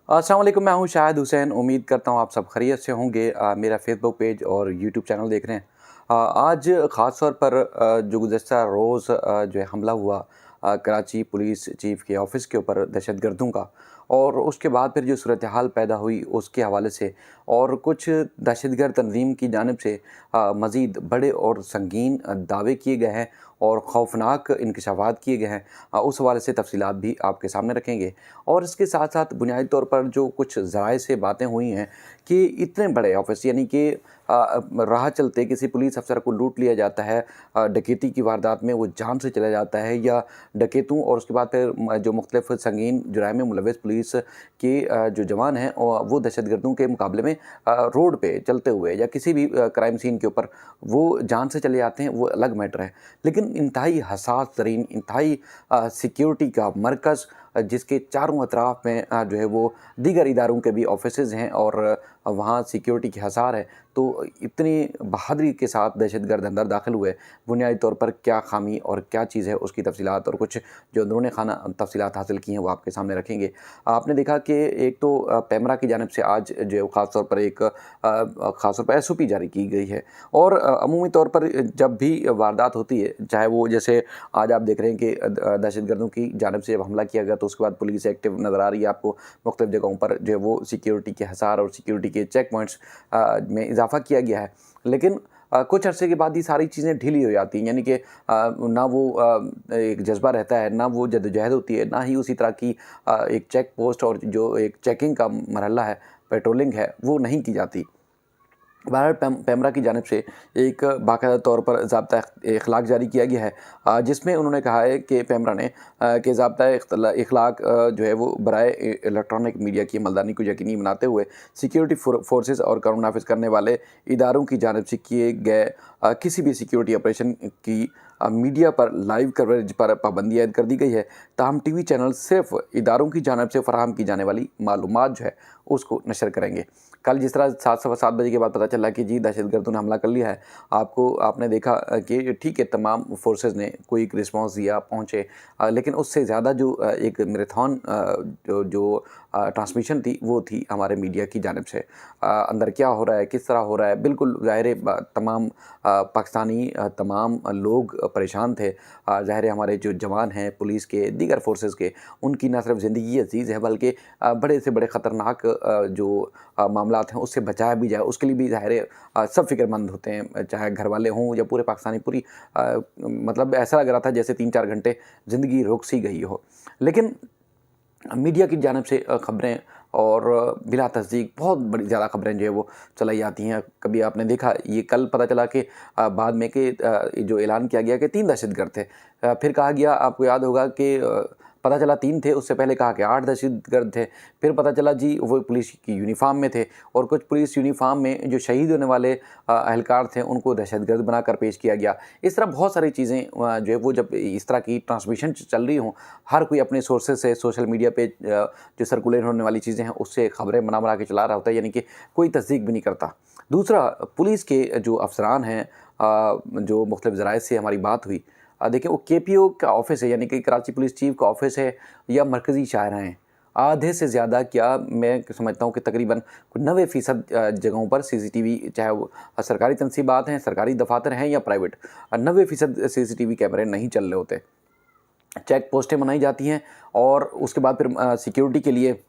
अस्सलाम वालेकुम, मैं हूं शाहिद हुसैन। उम्मीद करता हूं आप सब खैरियत से होंगे। मेरा फेसबुक पेज और यूट्यूब चैनल देख रहे हैं। आज ख़ास तौर पर जो गुज़श्ता रोज़ जो है हमला हुआ कराची पुलिस चीफ़ के ऑफ़िस के ऊपर दहशतगर्दों का, और उसके बाद फिर जो सूरत हाल पैदा हुई उसके हवाले से, और कुछ दहशतगर्द तंजीम की जानिब से मज़ीद बड़े और संगीन दावे किए गए हैं और ख़ौफ़नाक इंकशाफ़ात किए गए हैं। उस हवाले से तफ़सीलात भी आपके सामने रखेंगे। और इसके साथ साथ बुनियादी तौर पर जो कुछ ज़राए से बातें हुई हैं कि इतने बड़े ऑफ़िस, यानी कि राह चलते किसी पुलिस अफ़सर को लूट लिया जाता है, डकैती की वारदात में वो जान से चला जाता है, या डकैतों और उसके बाद फिर जो मुख्तलिफ़ संगीन जुराइम में मुलव्वस पुलिस के जो जवान हैं वो दहशतगर्दों के मुकाबले में रोड पे चलते हुए या किसी भी क्राइम सीन के ऊपर वो जान से चले जाते हैं, वो अलग मैटर है। लेकिन इंतहाई हसास तरीन, इंतहाई सिक्योरिटी का मरकज़, जिसके चारों अतराफ़ में जो है वो दीगर इदारों के भी ऑफिसेज़ हैं और वहाँ सिक्योरिटी की हसार है, तो इतनी बहादुरी के साथ दहशतगर्द अंदर दाखिल हुए। बुनियादी तौर पर क्या ख़ामी और क्या चीज़ है उसकी तफ़सीलात और कुछ जो अंदरूनी खाना तफ़सीलात हासिल की हैं वो आपके सामने रखेंगे। आपने देखा कि एक तो पैमरा की जानिब से आज जो है ख़ास तौर पर एक ख़ास तौर पर एसओपी जारी की गई है, और अमूमी तौर पर जब भी वारदात होती है, चाहे वो जैसे आज आप देख रहे हैं कि दहशतगर्दों की जानिब से जब हमला किया गया तो उसके बाद पुलिस एक्टिव नज़र आ रही है आपको। मुख्तलिफ़ जगहों पर जो है वो सिक्योरिटी के हसार और सिक्योरिटी के चेक पॉइंट्स में इजाफ़ा किया गया है। लेकिन कुछ अरसे के बाद ये सारी चीज़ें ढीली हो जाती हैं, यानी कि ना वो एक जज्बा रहता है, ना वो जद्दोजहद होती है, ना ही उसी तरह की एक चेक पोस्ट और जो एक चेकिंग का मरहला है, पेट्रोलिंग है, वो नहीं की जाती। बहरहाल पैमरा की जानिब से एक बाकायदा तौर पर ज़ाब्ता इख़लाक़ जारी किया गया है, जिसमें उन्होंने कहा है कि पैमरा ने कि ज़ाब्ता इख़लाक़ जो है वो बराए इलेक्ट्रॉनिक मीडिया की अमलदारी को यकीनी बनाते हुए सिक्योरिटी फोर्सेस और कानून नाफिज करने वाले इदारों की जानिब से किए गए किसी भी सिक्योरिटी ऑपरेशन की मीडिया पर लाइव कवरेज पर पाबंदी आयद कर दी गई है। ताहम टीवी चैनल सिर्फ इदारों की जानिब से फराहम की जाने वाली मालूमात जो है उसको नशर करेंगे। कल जिस तरह 7 सवा 7 बजे के बाद पता चला कि जी दहशतगर्दों ने हमला कर लिया है, आपने देखा कि ठीक है, तमाम फोर्सेस ने कोई एक रिस्पॉन्स दिया, पहुँचे, लेकिन उससे ज़्यादा जो एक मैराथन जो ट्रांसमिशन थी वो थी हमारे मीडिया की जानिब से। अंदर क्या हो रहा है, किस तरह हो रहा है, बिल्कुल ज़ाहिर है तमाम पाकिस्तानी तमाम लोग परेशान थे। ज़ाहिर है हमारे जो जवान हैं पुलिस के, दीगर फोर्सेस के, उनकी न सिर्फ ज़िंदगी अज़ीज़ है बल्कि बड़े से बड़े ख़तरनाक जो मामलात हैं उससे बचाया भी जाए, उसके लिए भी ज़ाहिर है सब फ़िक्रमंद होते हैं, चाहे घर वाले हों या पूरे पाकिस्तानी। पूरी मतलब ऐसा लग रहा था जैसे 3-4 घंटे ज़िंदगी रुक सी गई हो। लेकिन मीडिया की जानिब से ख़बरें और बिला तस्दीक बहुत बड़ी ज़्यादा ख़बरें जो है वो चलाई आती हैं। कभी आपने देखा, ये कल पता चला कि बाद में कि जो ऐलान किया गया कि 3 दहशतगर्द थे। फिर कहा गया, आपको याद होगा कि पता चला 3 थे, उससे पहले कहा कि 8 दहशतगर्द थे। फिर पता चला जी वो पुलिस की यूनिफ़ॉर्म में थे, और कुछ पुलिस यूनिफ़ॉर्म में जो शहीद होने वाले एहलकार थे उनको दहशतगर्द बनाकर पेश किया गया। इस तरह बहुत सारी चीज़ें जो है वो जब इस तरह की ट्रांसमिशन चल रही हों, हर कोई अपने सोर्सेज़ से सोशल मीडिया पे जो सर्कुलेट होने वाली चीज़ें हैं उससे ख़बरें बना के चला रहा होता है, यानी कि कोई तस्दीक भी नहीं करता। दूसरा, पुलिस के जो अफ़सरान हैं, जो मुख्तलिफ़ ज़राए से हमारी बात हुई, देखिए वो केपीओ का ऑफ़िस है, यानी कि कराची पुलिस चीफ़ का ऑफ़िस है, या मरकज़ी शाहराह हैं। आधे से ज़्यादा, क्या मैं समझता हूँ कि तकरीबन 90% जगहों पर सीसीटीवी, चाहे वो सरकारी तनसीबात हैं, सरकारी दफ़ातर हैं या प्राइवेट, 90% सीसीटीवी कैमरे नहीं चल रहे होते। चेक पोस्टें बनाई जाती हैं और उसके बाद फिर सिक्योरिटी के लिए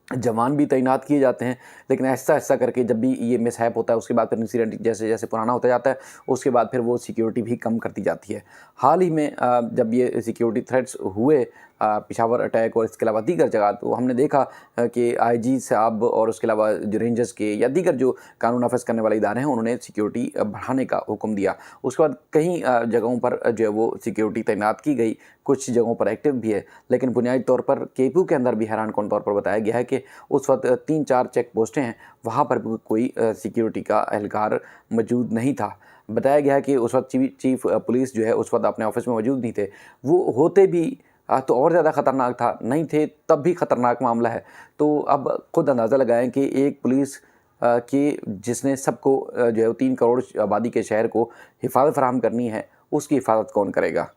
जवान भी तैनात किए जाते हैं। लेकिन ऐसा-ऐसा करके जब भी ये मिसहैप होता है उसके बाद फिर इंसिडेंट जैसे-जैसे पुराना होता जाता है, उसके बाद फिर वो सिक्योरिटी भी कम कर दी जाती है। हाल ही में जब ये सिक्योरिटी थ्रेट्स हुए, पेशावर अटैक और इसके अलावा दीगर जगह, तो हमने देखा कि आईजी साहब और उसके अलावा जो रेंजर्स के या दीगर जो कानून नाफ़िज़ करने वाले इदारे हैं उन्होंने सिक्योरिटी बढ़ाने का हुक्म दिया। उसके बाद कई जगहों पर जो है वो सिक्योरिटी तैनात की गई, कुछ जगहों पर एक्टिव भी है। लेकिन बुनियादी तौर पर केपीयू के अंदर भी हैरानकुन तौर पर बताया गया है कि उस वक़्त 3-4 चेक पोस्टें हैं, वहाँ पर भी कोई सिक्योरिटी का एहलकार मौजूद नहीं था। बताया गया है कि उस वक़्त चीफ़ पुलिस जो है उस वक़्त अपने ऑफ़िस में मौजूद नहीं थे। वो होते भी तो और ज़्यादा ख़तरनाक था, नहीं थे तब भी ख़तरनाक मामला है। तो अब खुद अंदाज़ा लगाएँ कि एक पुलिस कि जिसने सबको जो है 3 करोड़ आबादी के शहर को हिफ़ाज़त फ़राहम करनी है, उसकी हिफ़ाज़त कौन करेगा?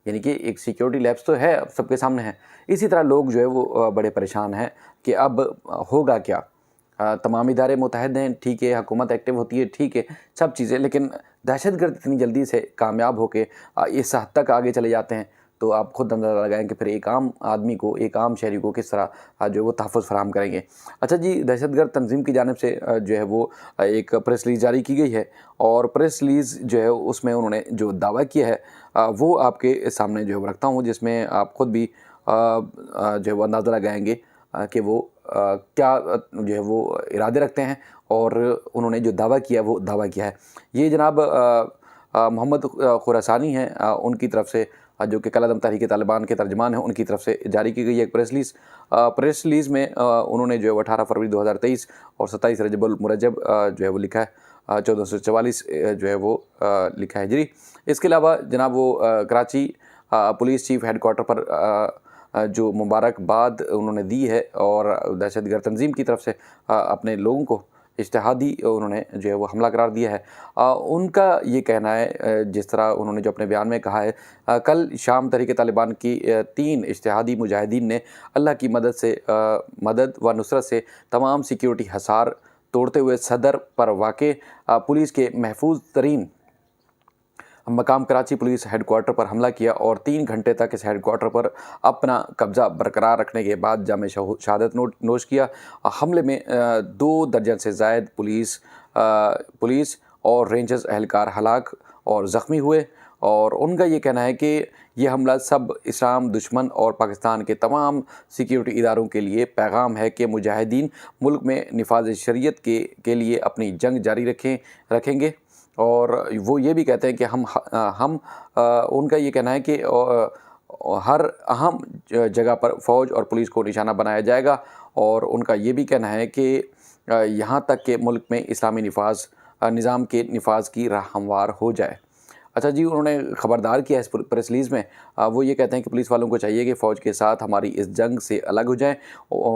यानी कि एक सिक्योरिटी लैब्स तो है, अब सबके सामने है। इसी तरह लोग जो है वो बड़े परेशान हैं कि अब होगा क्या। तमाम इदारे मुतहद हैं, ठीक है, हुकूमत एक्टिव होती है, ठीक है, सब चीज़ें, लेकिन दहशतगर्द इतनी जल्दी से कामयाब होके इस हद तक आगे चले जाते हैं, तो आप खुद अंदाज़ा लगाएं कि फिर एक आम आदमी को, एक आम शहरी को किस तरह जो है वो तहफ़्फ़ुज़ फ़राहम करेंगे। अच्छा जी, दहशतगर्द तंज़ीम की जानिब से जो है वो एक प्रेस रिलीज़ जारी की गई है, और प्रेस रिलीज़ जो है उसमें उन्होंने जो दावा किया है वो आपके सामने जो है वो रखता हूँ, जिसमें आप ख़ुद भी जो है वो अंदाज़ा लगाएंगे कि वो क्या जो है वो इरादे रखते हैं और उन्होंने जो दावा किया वो दावा किया है। ये जनाब मोहम्मद खुरासानी हैं, उनकी तरफ से, जो कि कल-ए-दम तहरीक-ए-तालिबान के तर्जुमान हैं, उनकी तरफ से जारी की गई एक प्रेस रिलीज़। प्रेस रिलीज़ में उन्होंने जो है 18 फरवरी 2023 और 27 रजबुल मुरज्जब जो है वो लिखा है, 1444 जो है वो लिखा है हिजरी। इसके अलावा जनाब वो कराची पुलिस चीफ़ हेडक्वार्टर पर जो मुबारकबाद उन्होंने दी है और दहशतगर्द तंज़ीम की तरफ से अपने लोगों को इज्तिहादी उन्होंने जो है वो हमला करार दिया है। उनका ये कहना है, जिस तरह उन्होंने जो अपने बयान में कहा है, कल शाम तहरीक-ए-तालिबान की 3 इज्तिहादी मुजाहिदीन ने अल्लाह की मदद व नुसरत से तमाम सिक्योरिटी हसार तोड़ते हुए सदर पर वाक़े पुलिस के महफूज तरीन मकाम कराची पुलिस हेडक्वार्टर पर हमला किया और 3 घंटे तक इस हेडक्वार्टर पर अपना कब्ज़ा बरकरार रखने के बाद जामे शहादत नोश किया। हमले में 2 दर्जन से ज़ायद पुलिस और रेंजर्स एहलकार हलाक और ज़ख्मी हुए, और उनका ये कहना है कि यह हमला सब इस्लाम दुश्मन और पाकिस्तान के तमाम सिक्योरिटी इदारों के लिए पैगाम है कि मुजाहिदीन मुल्क में निफाज शरीयत के लिए अपनी जंग जारी रखेंगे। और वो ये भी कहते हैं कि हम उनका ये कहना है कि हर अहम जगह पर फ़ौज और पुलिस को निशाना बनाया जाएगा, और उनका ये भी कहना है कि यहाँ तक कि मुल्क में इस्लामी निज़ाम के निफाज की राह हमवार हो जाए। अच्छा जी, उन्होंने ख़बरदार किया इस प्रेस रिलीज़ में, वो ये कहते हैं कि पुलिस वालों को चाहिए कि फ़ौज के साथ हमारी इस जंग से अलग हो जाएं,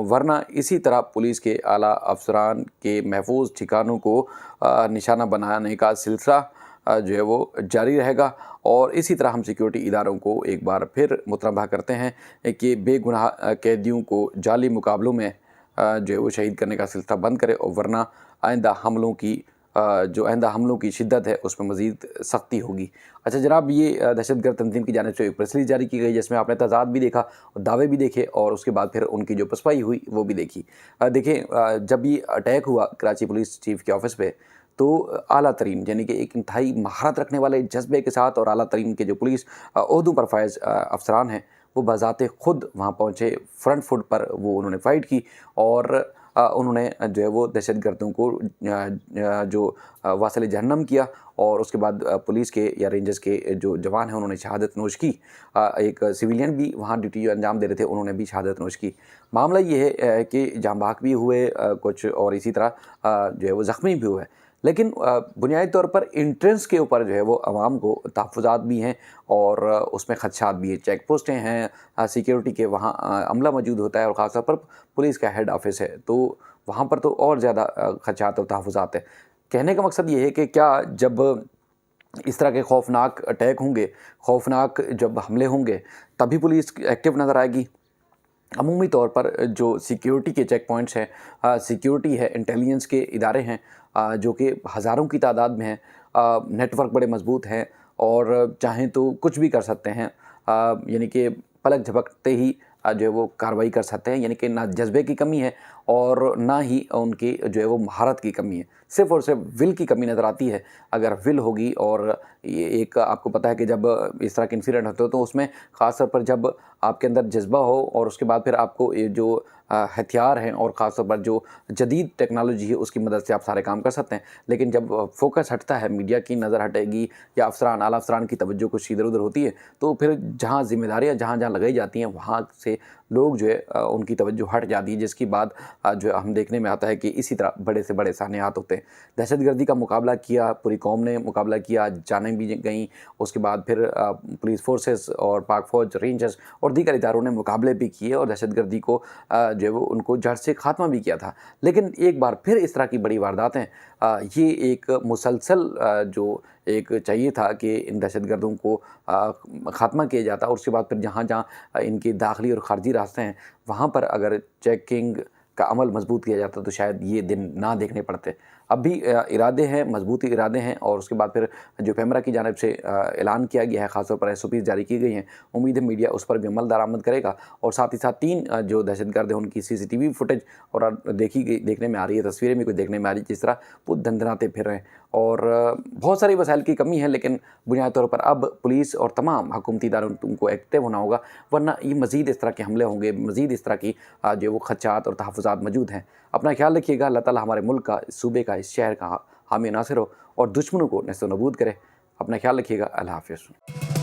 वरना इसी तरह पुलिस के आला अफसरान के महफूज ठिकानों को निशाना बनाने का सिलसिला जो है वो जारी रहेगा। और इसी तरह हम सिक्योरिटी इदारों को एक बार फिर मुतनबह करते हैं कि बेगुनाह कैदियों को जाली मुकाबलों में जो है वो शहीद करने का सिलसिला बंद करे, और वरना आइंदा हमलों की शिद्दत है उसमें मज़ीद सख्ती होगी। अच्छा जनाब, ये दहशतगर्द तंज़ीम की जानिब से एक प्रेस रिलीज़ जारी की गई, जिसमें आपने तज़ाद भी देखा और दावे भी देखे, और उसके बाद फिर उनकी जो पसपाई हुई वो भी देखी। देखें, जब ये अटैक हुआ कराची पुलिस चीफ़ के ऑफ़िस पे, तो आला तरीन यानी कि एक इंतहाई महारत रखने वाले जज्बे के साथ और आला तरीन के जो पुलिस ओहदों पर फायज़ अफसरान हैं, वो बज़ाते ख़ुद वहाँ पहुँचे, फ्रंट फुट पर वो उन्होंने फ़ाइट की, और उन्होंने जो है वो दहशतगर्दों को जो वासिल जहन्नम किया, और उसके बाद पुलिस के या रेंजर्स के जो जवान हैं उन्होंने शहादत नोश की। एक सिविलियन भी वहाँ ड्यूटी अंजाम दे रहे थे, उन्होंने भी शहादत नोश की। मामला ये है कि जाँ बहक भी हुए कुछ, और इसी तरह जो है वो ज़ख्मी भी हुए। लेकिन बुनियादी तौर पर एंट्रेंस के ऊपर जो है वो आवाम को तहफ़्फ़ुज़ात भी हैं और उसमें ख़दशात भी हैं। चेक पोस्टें हैं, सिक्योरिटी के वहाँ अमला मौजूद होता है, और ख़ास तौर पर पुलिस का हेड ऑफ़िस है, तो वहाँ पर तो और ज़्यादा ख़दशात और तहफ़्फ़ुज़ात हैं। कहने का मकसद ये है कि क्या जब इस तरह के खौफनाक अटैक होंगे, खौफनाक जब हमले होंगे, तभी पुलिस एक्टिव नज़र आएगी। अमूमी तौर पर जो सिक्योरिटी के चेक पॉइंट्स हैं, सिक्योरिटी है, इंटेलिजेंस के इदारे हैं, जो कि हज़ारों की तादाद में हैं, नेटवर्क बड़े मज़बूत हैं, और चाहें तो कुछ भी कर सकते हैं, यानी कि पलक झपकते ही जो है वो कार्रवाई कर सकते हैं। यानी कि ना जज्बे की कमी है और ना ही उनकी जो है वो महारत की कमी है, सिर्फ़ और सिर्फ विल की कमी नज़र आती है। अगर विल होगी, और ये एक आपको पता है कि जब इस तरह के इंसिडेंट होते हो तो उसमें ख़ास तौर पर जब आपके अंदर जज्बा हो, और उसके बाद फिर आपको ये जो हथियार हैं और ख़ास तौर पर जो जदीद टेक्नोलॉजी है उसकी मदद से आप सारे काम कर सकते हैं। लेकिन जब फोकस हटता है, मीडिया की नज़र हटेगी या आला अफसरान की तवज्जो कुछ इधर-उधर होती है, तो फिर जहाँ ज़िम्मेदारियाँ जहाँ लगाई जाती हैं वहाँ से लोग जो है उनकी तवज्जो हट जाती है, जिसकी बाद जो हम देखने में आता है कि इसी तरह बड़े से बड़े सानियात होते हैं। दहशतगर्दी का मुकाबला किया, पूरी कौम ने मुकाबला किया, जानें जानें भी गईं। उसके बाद फिर पुलिस फोर्सेस और पाक फ़ौज, रेंजर्स और दीगर इदारों ने मुकाबले भी किए और दहशतगर्दी को जो है वो उनको जड़ से ख़ात्मा भी किया था। लेकिन एक बार फिर इस तरह की बड़ी वारदातें, ये एक मुसलसल जो एक चाहिए था कि इन दहशतगर्दों को ख़ात्मा किया जाता, और उसके बाद फिर जहाँ-जहाँ इनके दाखिली और ख़ारजी रास्ते हैं, वहाँ पर अगर चेकिंग का अमल मज़बूत किया जाता तो शायद ये दिन ना देखने पड़ते। अब भी इरादे हैं, मज़बूत इरादे हैं, और उसके बाद फिर जो पैमरा की जानिब से ऐलान किया गया है, ख़ास तौर पर एसओपीज़ जारी की गई हैं। उम्मीद है मीडिया उस पर भी अमल दरामद करेगा, और साथ ही साथ 3 जो दहशतगर्द हैं उनकी सीसीटीवी फुटेज और देखने में आ रही है, तस्वीरें भी कुछ देखने में आ रही है, जिस तरह वो दंदनाते फिर रहे हैं। और बहुत सारी वसाइल की कमी है, लेकिन बुनियादी तौर पर अब पुलिस और तमाम हुकूमती इदारों को एक्टिव होना होगा, वरना ये मज़ीद इस तरह के हमले होंगे, मज़ीद इस तरह की जो वो खदशात और तहफ़्फ़ुज़ात मौजूद हैं। अपना ख्याल रखिएगा। अल्लाह ताला हमारे मुल्क का, इस सूबे का, इस शहर का हामी नासिर हो और दुश्मनों को नेस्त-ओ-नबूद करे। अपना ख्याल रखिएगा। अल्लाह हाफ़िज़।